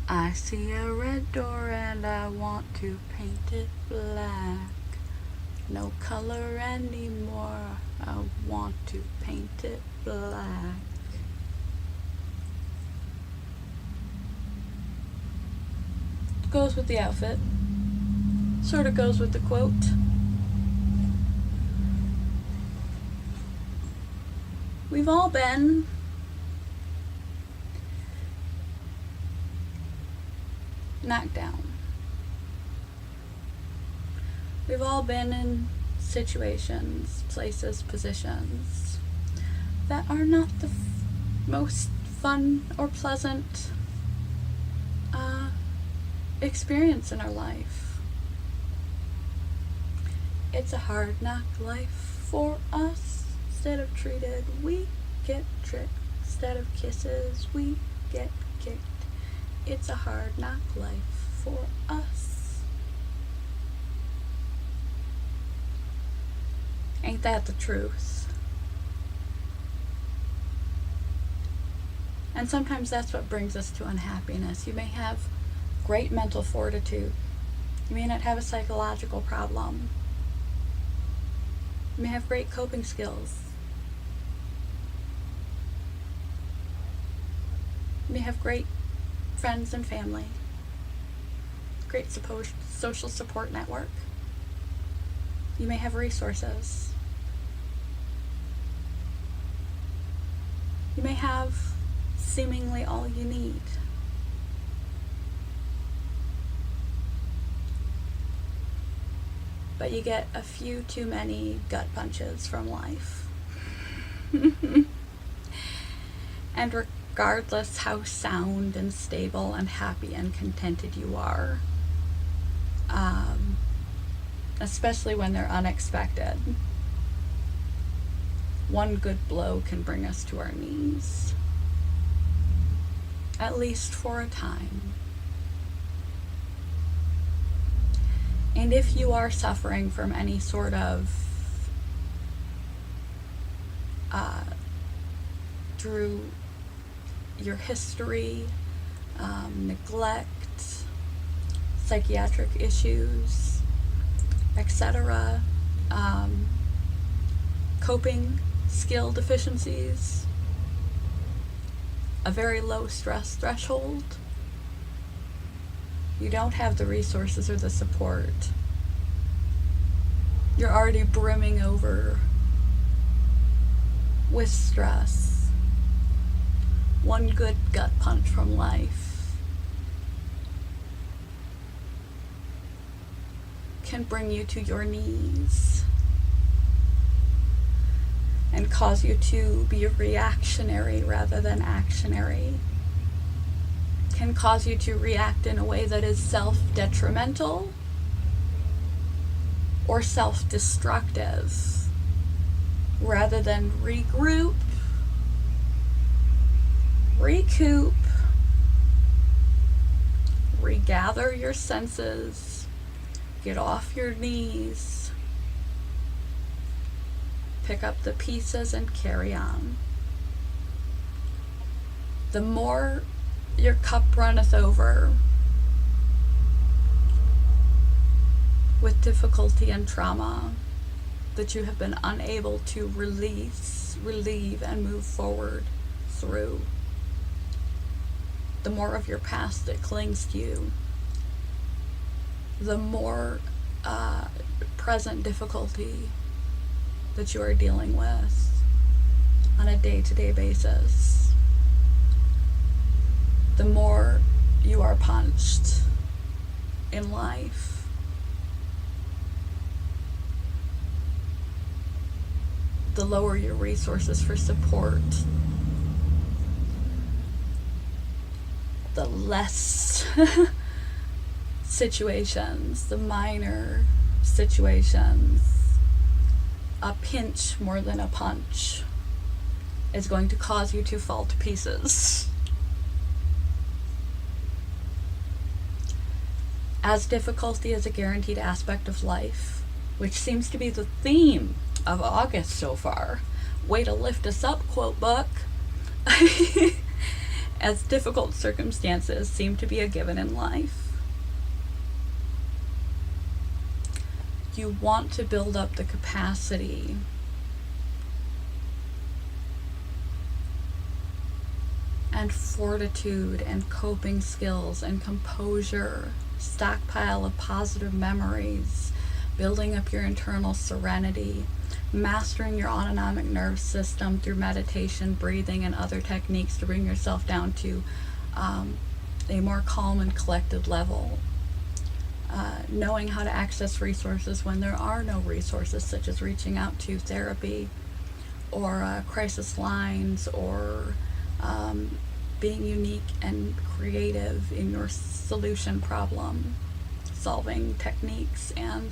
I see a red door and I want to paint it black. No color anymore, I want to paint it black. Goes with the outfit. Sort of goes with the quote. We've all been knocked down. We've all been in situations, places, positions that are not the most fun or pleasant experience in our life. It's a hard knock life for us. Instead of treated, we get tricked. Instead of kisses, we get kicked. It's a hard knock life for us. Ain't that the truth? And sometimes that's what brings us to unhappiness. You may have great mental fortitude. You may not have a psychological problem. You may have great coping skills. You may have great friends and family. Great social support network. You may have resources. You may have seemingly all you need. But you get a few too many gut punches from life. And regardless how sound and stable and happy and contented you are, especially when they're unexpected, one good blow can bring us to our knees, at least for a time. And if you are suffering from any sort of through your history, neglect, psychiatric issues, etc., coping skill deficiencies, a very low stress threshold, you don't have the resources or the support, you're already brimming over with stress, one good gut punch from life can bring you to your knees and cause you to be reactionary rather than actionary, can cause you to react in a way that is self-detrimental or self-destructive rather than regroup, recoup, regather your senses, get off your knees, pick up the pieces and carry on. The more your cup runneth over with difficulty and trauma that you have been unable to release, relieve, and move forward through, the more of your past that clings to you, the more present difficulty that you are dealing with on a day-to-day basis, the more you are punched in life. The lower your resources for support, the less situations, the minor situations, a pinch more than a punch is going to cause you to fall to pieces. As difficulty is a guaranteed aspect of life, which seems to be the theme of August so far. Way to lift us up, quote book. as difficult circumstances seem to be a given in life. You want to build up the capacity and fortitude and coping skills and composure, stockpile of positive memories, building up your internal serenity, mastering your autonomic nervous system through meditation, breathing, and other techniques to bring yourself down to a more calm and collected level. Knowing how to access resources when there are no resources, such as reaching out to therapy or crisis lines, or being unique and creative in your solution problem solving techniques, and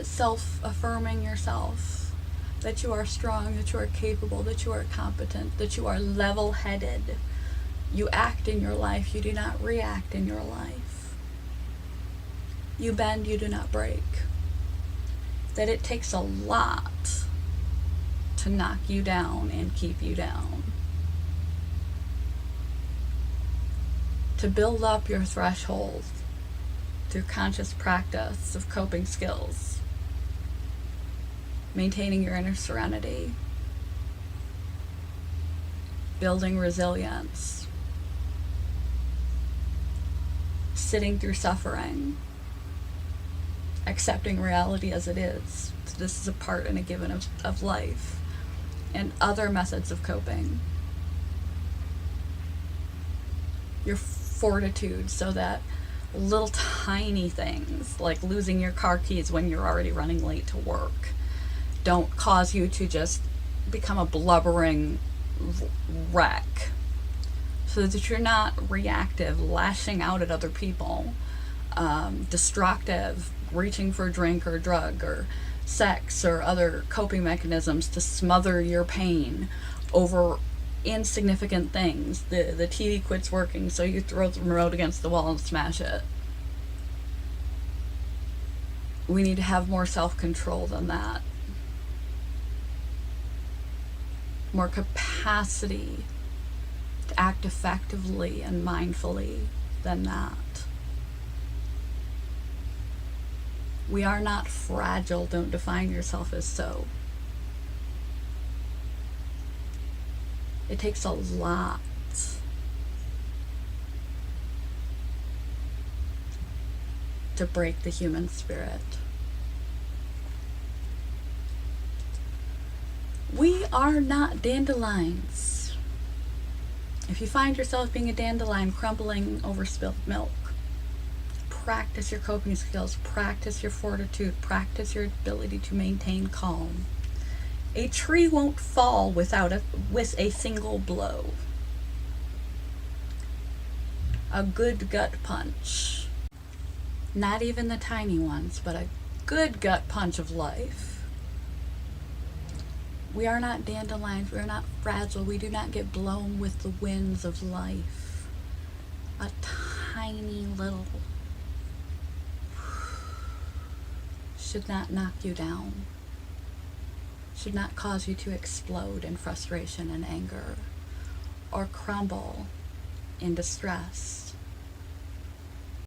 self-affirming yourself that you are strong, that you are capable, that you are competent, that you are level-headed. You act in your life, you do not react in your life. You bend, you do not break. That it takes a lot to knock you down and keep you down. To build up your threshold through conscious practice of coping skills, maintaining your inner serenity, building resilience, sitting through suffering, accepting reality as it is. So this is a part and a given of life, and other methods of coping. Your fortitude, so that little tiny things like losing your car keys when you're already running late to work don't cause you to just become a blubbering wreck, so that you're not reactive, lashing out at other people, destructive, reaching for a drink or a drug or sex or other coping mechanisms to smother your pain over insignificant things. The TV quits working, so you throw the remote against the wall and smash it. We need to have more self-control than that. More capacity to act effectively and mindfully than that. We are not fragile. Don't define yourself as so. It takes a lot to break the human spirit. We are not dandelions. If you find yourself being a dandelion crumbling over spilled milk, practice your coping skills, practice your fortitude, practice your ability to maintain calm. A tree won't fall with a single blow. A good gut punch. Not even the tiny ones, but a good gut punch of life. We are not dandelions, we are not fragile, we do not get blown with the winds of life. A tiny little should not knock you down, should not cause you to explode in frustration and anger, or crumble in distress.